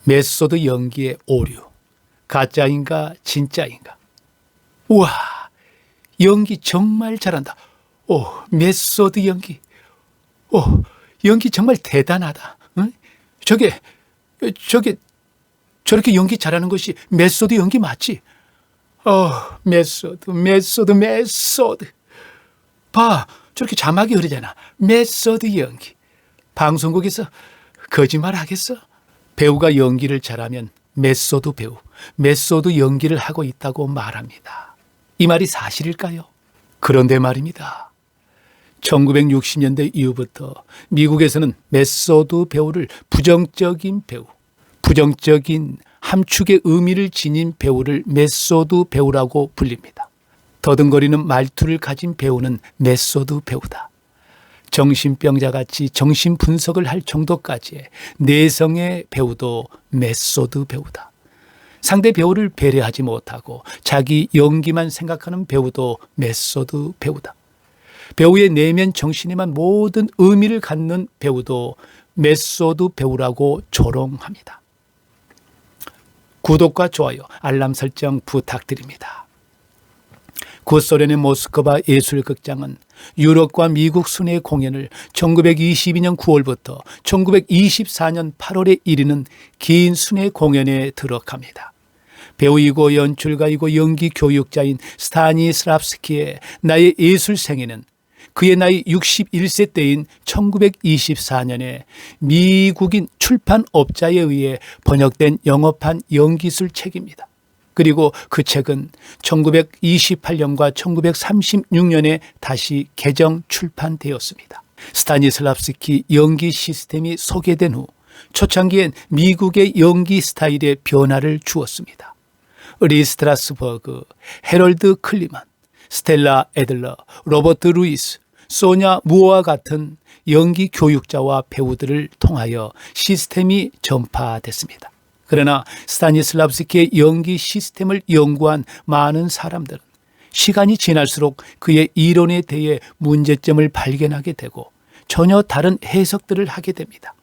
메소드 연기의 오류. 가짜인가 진짜인가. 우와, 연기 정말 잘한다. 오, 메소드 연기. 오, 연기 정말 대단하다. 응? 저렇게 연기 잘하는 것이 메소드 연기 맞지? 메소드. 봐, 저렇게 자막이 흐르잖아. 메소드 연기. 방송국에서 거짓말 하겠어? 배우가 연기를 잘하면 메소드 배우, 메소드 연기를 하고 있다고 말합니다. 이 말이 사실일까요? 그런데 말입니다. 1960년대 이후부터 미국에서는 메소드 배우를 부정적인 배우, 부정적인 함축의 의미를 지닌 배우를 메소드 배우라고 불립니다. 더듬거리는 말투를 가진 배우는 메소드 배우다. 정신병자같이 정신 분석을 할 정도까지의 내성의 배우도 메소드 배우다. 상대 배우를 배려하지 못하고 자기 연기만 생각하는 배우도 메소드 배우다. 배우의 내면 정신에만 모든 의미를 갖는 배우도 메소드 배우라고 조롱합니다. 구독과 좋아요, 알람 설정 부탁드립니다. 구소련의 모스크바 예술극장은 유럽과 미국 순회 공연을 1922년 9월부터 1924년 8월에 이르는 긴 순회 공연에 들어갑니다. 배우이고 연출가이고 연기 교육자인 스타니슬랍스키의 나의 예술 생애는 그의 나이 61세 때인 1924년에 미국인 출판업자에 의해 번역된 영어판 연기술 책입니다. 그리고 그 책은 1928년과 1936년에 다시 개정 출판되었습니다. 스타니슬랍스키 연기 시스템이 소개된 후 초창기엔 미국의 연기 스타일에 변화를 주었습니다. 리 스트라스버그, 해럴드 클리만, 스텔라 애들러, 로버트 루이스, 소냐 무어와 같은 연기 교육자와 배우들을 통하여 시스템이 전파됐습니다. 그러나 스타니슬랍스키의 연기 시스템을 연구한 많은 사람들은 시간이 지날수록 그의 이론에 대해 문제점을 발견하게 되고 전혀 다른 해석들을 하게 됩니다.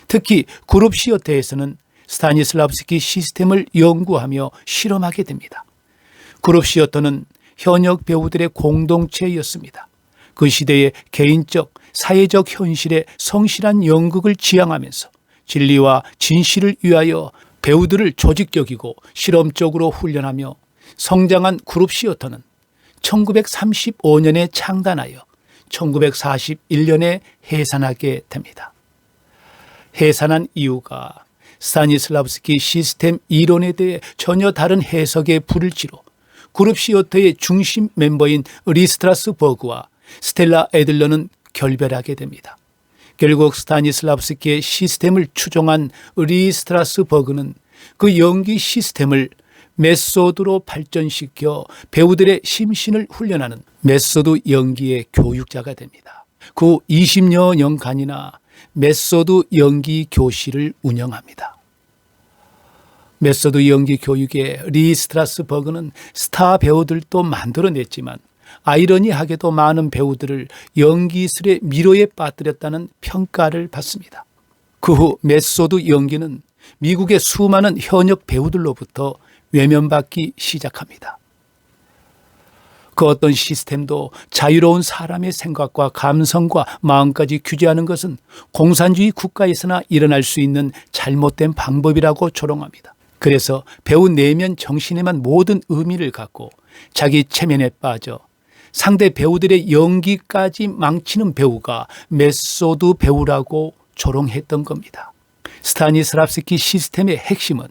특히 그룹 시어터에서는 스타니슬랍스키 시스템을 연구하며 실험하게 됩니다. 그룹 시어터는 현역 배우들의 공동체였습니다. 그 시대의 개인적, 사회적 현실에 성실한 연극을 지향하면서 진리와 진실을 위하여 배우들을 조직적이고 실험적으로 훈련하며 성장한 그룹 시어터는 1935년에 창단하여 1941년에 해산하게 됩니다. 해산한 이유가 스타니슬랍스키 시스템 이론에 대해 전혀 다른 해석의 불을 지로 그룹 시어터의 중심 멤버인 리스트라스버그와 스텔라 애들러는 결별하게 됩니다. 결국 스타니슬랍스키의 시스템을 추종한 리스트라스버그는 그 연기 시스템을 메소드로 발전시켜 배우들의 심신을 훈련하는 메소드 연기의 교육자가 됩니다. 그 20여 년간이나 메소드 연기 교실을 운영합니다. 메소드 연기 교육에 리스트라스버그는 스타 배우들도 만들어냈지만 아이러니하게도 많은 배우들을 연기술의 미로에 빠뜨렸다는 평가를 받습니다. 그 후 메소드 연기는 미국의 수많은 현역 배우들로부터 외면받기 시작합니다. 그 어떤 시스템도 자유로운 사람의 생각과 감성과 마음까지 규제하는 것은 공산주의 국가에서나 일어날 수 있는 잘못된 방법이라고 조롱합니다. 그래서 배우 내면 정신에만 모든 의미를 갖고 자기 체면에 빠져 상대 배우들의 연기까지 망치는 배우가 메소드 배우라고 조롱했던 겁니다. 스타니슬랍스키 시스템의 핵심은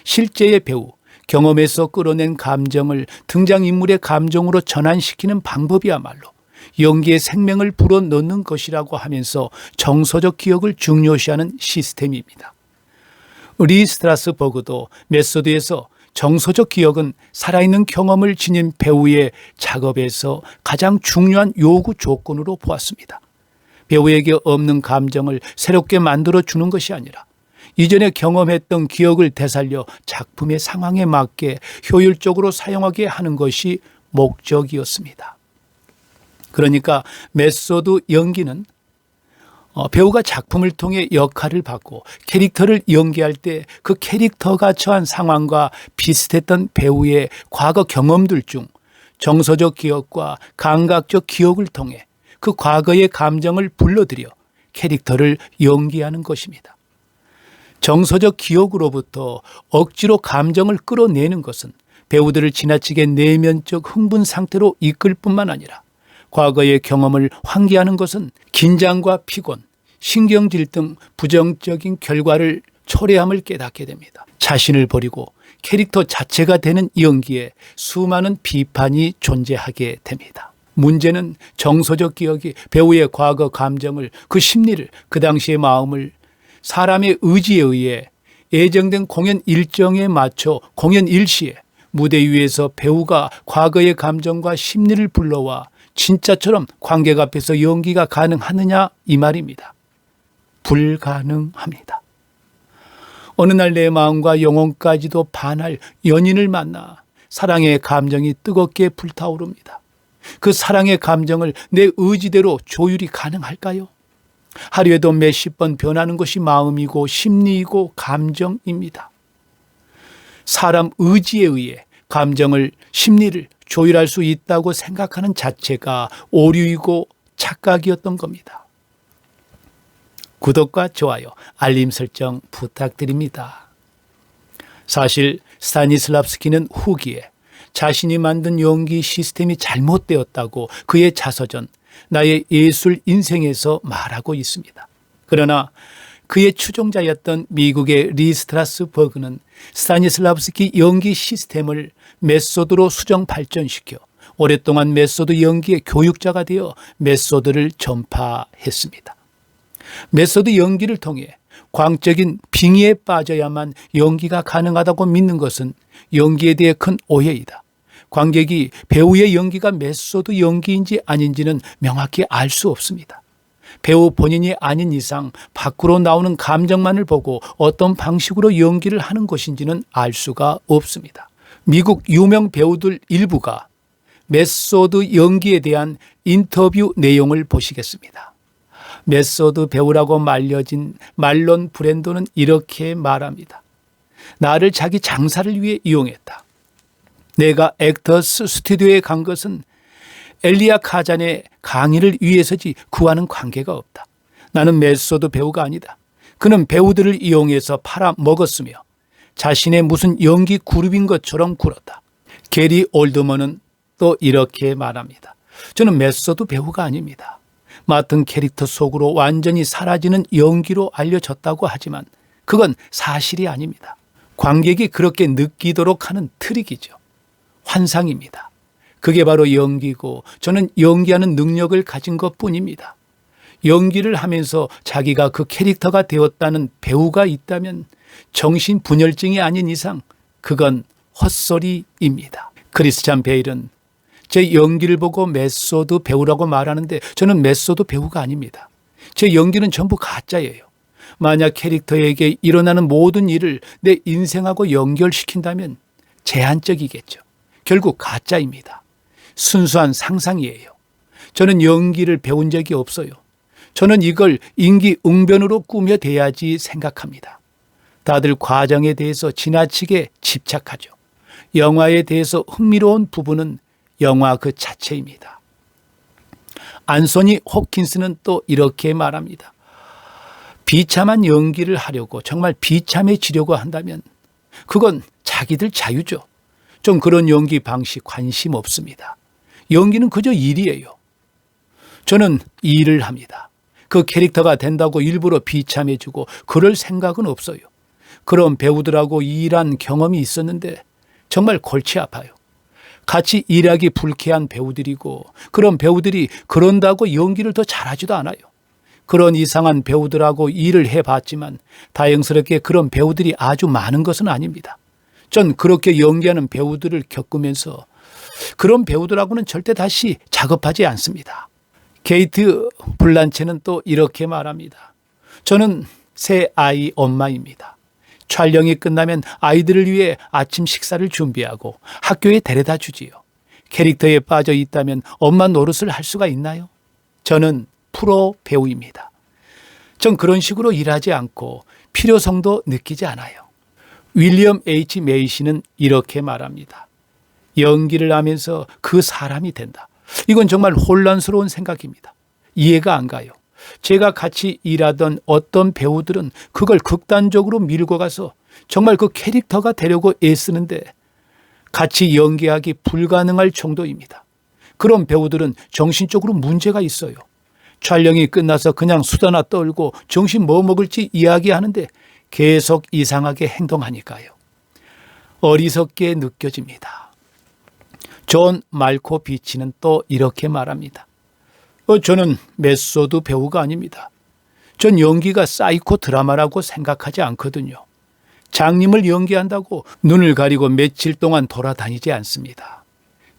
실제의 배우, 경험에서 끌어낸 감정을 등장인물의 감정으로 전환시키는 방법이야말로 연기의 생명을 불어넣는 것이라고 하면서 정서적 기억을 중요시하는 시스템입니다. 리 스트라스버그도 메소드에서 정서적 기억은 살아있는 경험을 지닌 배우의 작업에서 가장 중요한 요구 조건으로 보았습니다. 배우에게 없는 감정을 새롭게 만들어주는 것이 아니라 이전에 경험했던 기억을 되살려 작품의 상황에 맞게 효율적으로 사용하게 하는 것이 목적이었습니다. 그러니까 메소드 연기는 배우가 작품을 통해 역할을 받고 캐릭터를 연기할 때 그 캐릭터가 처한 상황과 비슷했던 배우의 과거 경험들 중 정서적 기억과 감각적 기억을 통해 그 과거의 감정을 불러들여 캐릭터를 연기하는 것입니다. 정서적 기억으로부터 억지로 감정을 끌어내는 것은 배우들을 지나치게 내면적 흥분 상태로 이끌 뿐만 아니라 과거의 경험을 환기하는 것은 긴장과 피곤, 신경질 등 부정적인 결과를 초래함을 깨닫게 됩니다. 자신을 버리고 캐릭터 자체가 되는 연기에 수많은 비판이 존재하게 됩니다. 문제는 정서적 기억이 배우의 과거 감정을, 그 심리를, 그 당시의 마음을 사람의 의지에 의해 예정된 공연 일정에 맞춰 공연 일시에 무대 위에서 배우가 과거의 감정과 심리를 불러와 진짜처럼 관객 앞에서 연기가 가능하느냐 이 말입니다. 불가능합니다. 어느 날 내 마음과 영혼까지도 반할 연인을 만나 사랑의 감정이 뜨겁게 불타오릅니다. 그 사랑의 감정을 내 의지대로 조율이 가능할까요? 하루에도 몇십 번 변하는 것이 마음이고 심리이고 감정입니다. 사람 의지에 의해 감정을, 심리를 조율할 수 있다고 생각하는 자체가 오류이고 착각이었던 겁니다. 구독과 좋아요, 알림 설정 부탁드립니다. 사실 스타니슬랍스키는 후기에 자신이 만든 연기 시스템이 잘못되었다고 그의 자서전 나의 예술 인생에서 말하고 있습니다. 그러나 그의 추종자였던 미국의 리 스트라스버그는 스타니슬랍스키 연기 시스템을 메소드로 수정 발전시켜 오랫동안 메소드 연기의 교육자가 되어 메소드를 전파했습니다. 메소드 연기를 통해 광적인 빙의에 빠져야만 연기가 가능하다고 믿는 것은 연기에 대해 큰 오해이다. 관객이 배우의 연기가 메소드 연기인지 아닌지는 명확히 알 수 없습니다. 배우 본인이 아닌 이상 밖으로 나오는 감정만을 보고 어떤 방식으로 연기를 하는 것인지는 알 수가 없습니다. 미국 유명 배우들 일부가 메소드 연기에 대한 인터뷰 내용을 보시겠습니다. 메소드 배우라고 말려진 말론 브랜도는 이렇게 말합니다. 나를 자기 장사를 위해 이용했다. 내가 액터스 스튜디오에 간 것은 엘리야 카잔의 강의를 위해서지 그와는 관계가 없다. 나는 메소드 배우가 아니다. 그는 배우들을 이용해서 팔아먹었으며 자신의 무슨 연기 그룹인 것처럼 굴었다. 게리 올드먼은 또 이렇게 말합니다. 저는 메소드 배우가 아닙니다. 맡은 캐릭터 속으로 완전히 사라지는 연기로 알려졌다고 하지만 그건 사실이 아닙니다. 관객이 그렇게 느끼도록 하는 트릭이죠. 환상입니다. 그게 바로 연기고 저는 연기하는 능력을 가진 것뿐입니다. 연기를 하면서 자기가 그 캐릭터가 되었다는 배우가 있다면 정신분열증이 아닌 이상 그건 헛소리입니다. 크리스찬 베일은 제 연기를 보고 메소드 배우라고 말하는데 저는 메소드 배우가 아닙니다. 제 연기는 전부 가짜예요. 만약 캐릭터에게 일어나는 모든 일을 내 인생하고 연결시킨다면 제한적이겠죠. 결국 가짜입니다. 순수한 상상이에요. 저는 연기를 배운 적이 없어요. 저는 이걸 임기응변으로 꾸며대야지 생각합니다. 다들 과정에 대해서 지나치게 집착하죠. 영화에 대해서 흥미로운 부분은 영화 그 자체입니다. 안소니 홉킨스는 또 이렇게 말합니다. 비참한 연기를 하려고 정말 비참해지려고 한다면 그건 자기들 자유죠. 좀 그런 연기 방식 관심 없습니다. 연기는 그저 일이에요. 저는 일을 합니다. 그 캐릭터가 된다고 일부러 비참해지고 그럴 생각은 없어요. 그런 배우들하고 일한 경험이 있었는데 정말 골치 아파요. 같이 일하기 불쾌한 배우들이고 그런 배우들이 그런다고 연기를 더 잘하지도 않아요. 그런 이상한 배우들하고 일을 해봤지만 다행스럽게 그런 배우들이 아주 많은 것은 아닙니다. 전 그렇게 연기하는 배우들을 겪으면서 그런 배우들하고는 절대 다시 작업하지 않습니다. 케이트 블란쳇는 또 이렇게 말합니다. 저는 새 아이 엄마입니다. 촬영이 끝나면 아이들을 위해 아침 식사를 준비하고 학교에 데려다 주지요. 캐릭터에 빠져 있다면 엄마 노릇을 할 수가 있나요? 저는 프로 배우입니다. 전 그런 식으로 일하지 않고 필요성도 느끼지 않아요. 윌리엄 H. 메이시는 이렇게 말합니다. 연기를 하면서 그 사람이 된다. 이건 정말 혼란스러운 생각입니다. 이해가 안 가요. 제가 같이 일하던 어떤 배우들은 그걸 극단적으로 밀고 가서 정말 그 캐릭터가 되려고 애쓰는데 같이 연기하기 불가능할 정도입니다. 그런 배우들은 정신적으로 문제가 있어요. 촬영이 끝나서 그냥 수다나 떨고 정신 뭐 먹을지 이야기하는데 계속 이상하게 행동하니까요. 어리석게 느껴집니다. 존 말코비치는 또 이렇게 말합니다. 저는 메소드 배우가 아닙니다. 전 연기가 사이코 드라마라고 생각하지 않거든요. 장님을 연기한다고 눈을 가리고 며칠 동안 돌아다니지 않습니다.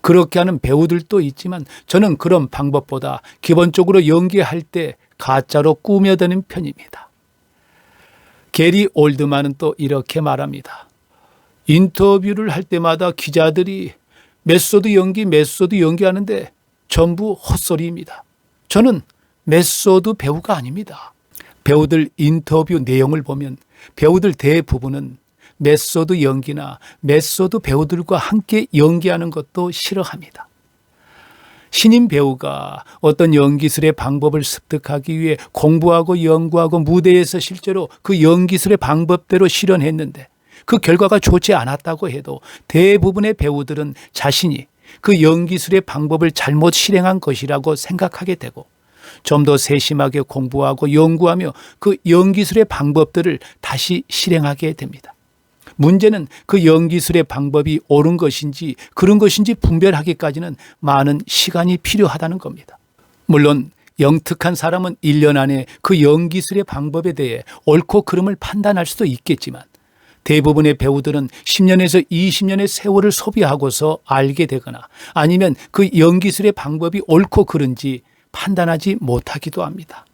그렇게 하는 배우들도 있지만 저는 그런 방법보다 기본적으로 연기할 때 가짜로 꾸며드는 편입니다. 게리 올드만은 또 이렇게 말합니다. 인터뷰를 할 때마다 기자들이 메소드 연기 하는데 전부 헛소리입니다. 저는 메소드 배우가 아닙니다. 배우들 인터뷰 내용을 보면 배우들 대부분은 메소드 연기나 메소드 배우들과 함께 연기하는 것도 싫어합니다. 신인 배우가 어떤 연기술의 방법을 습득하기 위해 공부하고 연구하고 무대에서 실제로 그 연기술의 방법대로 실현했는데 그 결과가 좋지 않았다고 해도 대부분의 배우들은 자신이 그 연기술의 방법을 잘못 실행한 것이라고 생각하게 되고 좀 더 세심하게 공부하고 연구하며 그 연기술의 방법들을 다시 실행하게 됩니다. 문제는 그 연기술의 방법이 옳은 것인지 그런 것인지 분별하기까지는 많은 시간이 필요하다는 겁니다. 물론 영특한 사람은 1년 안에 그 연기술의 방법에 대해 옳고 그름을 판단할 수도 있겠지만 대부분의 배우들은 10년에서 20년의 세월을 소비하고서 알게 되거나 아니면 그 연기술의 방법이 옳고 그른지 판단하지 못하기도 합니다.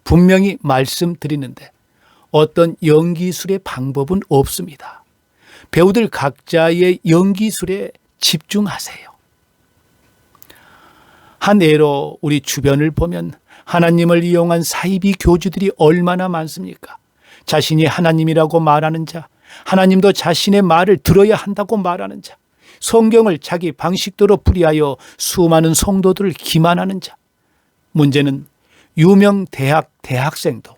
분명히 말씀드리는데 어떤 연기술의 방법은 없습니다. 배우들 각자의 연기술에 집중하세요. 한 예로 우리 주변을 보면 하나님을 이용한 사이비 교주들이 얼마나 많습니까? 자신이 하나님이라고 말하는 자, 하나님도 자신의 말을 들어야 한다고 말하는 자, 성경을 자기 방식대로 풀이하여 수많은 성도들을 기만하는 자. 문제는 유명 대학생도,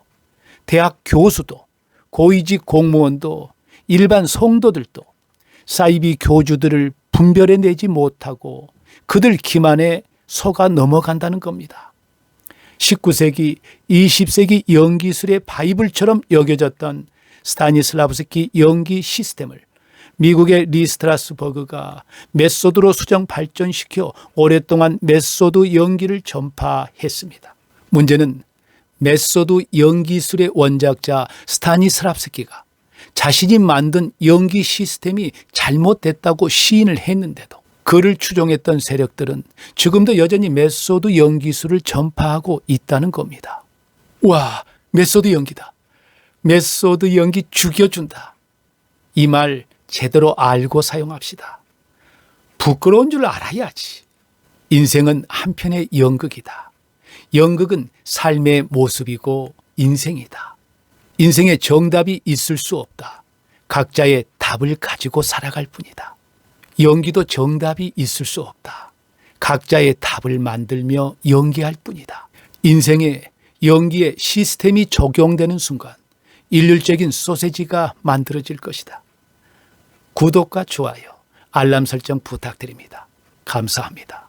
대학 교수도, 고위직 공무원도, 일반 성도들도 사이비 교주들을 분별해내지 못하고 그들 기만에 속아 넘어간다는 겁니다. 19세기, 20세기 연기술의 바이블처럼 여겨졌던 스타니슬라브스키 연기 시스템을 미국의 리 스트라스버그가 메소드로 수정 발전시켜 오랫동안 메소드 연기를 전파했습니다. 문제는 메소드 연기술의 원작자 스타니슬랍스키가 자신이 만든 연기 시스템이 잘못됐다고 시인을 했는데도 그를 추종했던 세력들은 지금도 여전히 메소드 연기술을 전파하고 있다는 겁니다. 와, 메소드 연기다. 메소드 연기 죽여준다. 이 말 제대로 알고 사용합시다. 부끄러운 줄 알아야지. 인생은 한편의 연극이다. 연극은 삶의 모습이고 인생이다. 인생에 정답이 있을 수 없다. 각자의 답을 가지고 살아갈 뿐이다. 연기도 정답이 있을 수 없다. 각자의 답을 만들며 연기할 뿐이다. 인생에 연기의 시스템이 적용되는 순간 일률적인 소세지가 만들어질 것이다. 구독과 좋아요, 알람 설정 부탁드립니다. 감사합니다.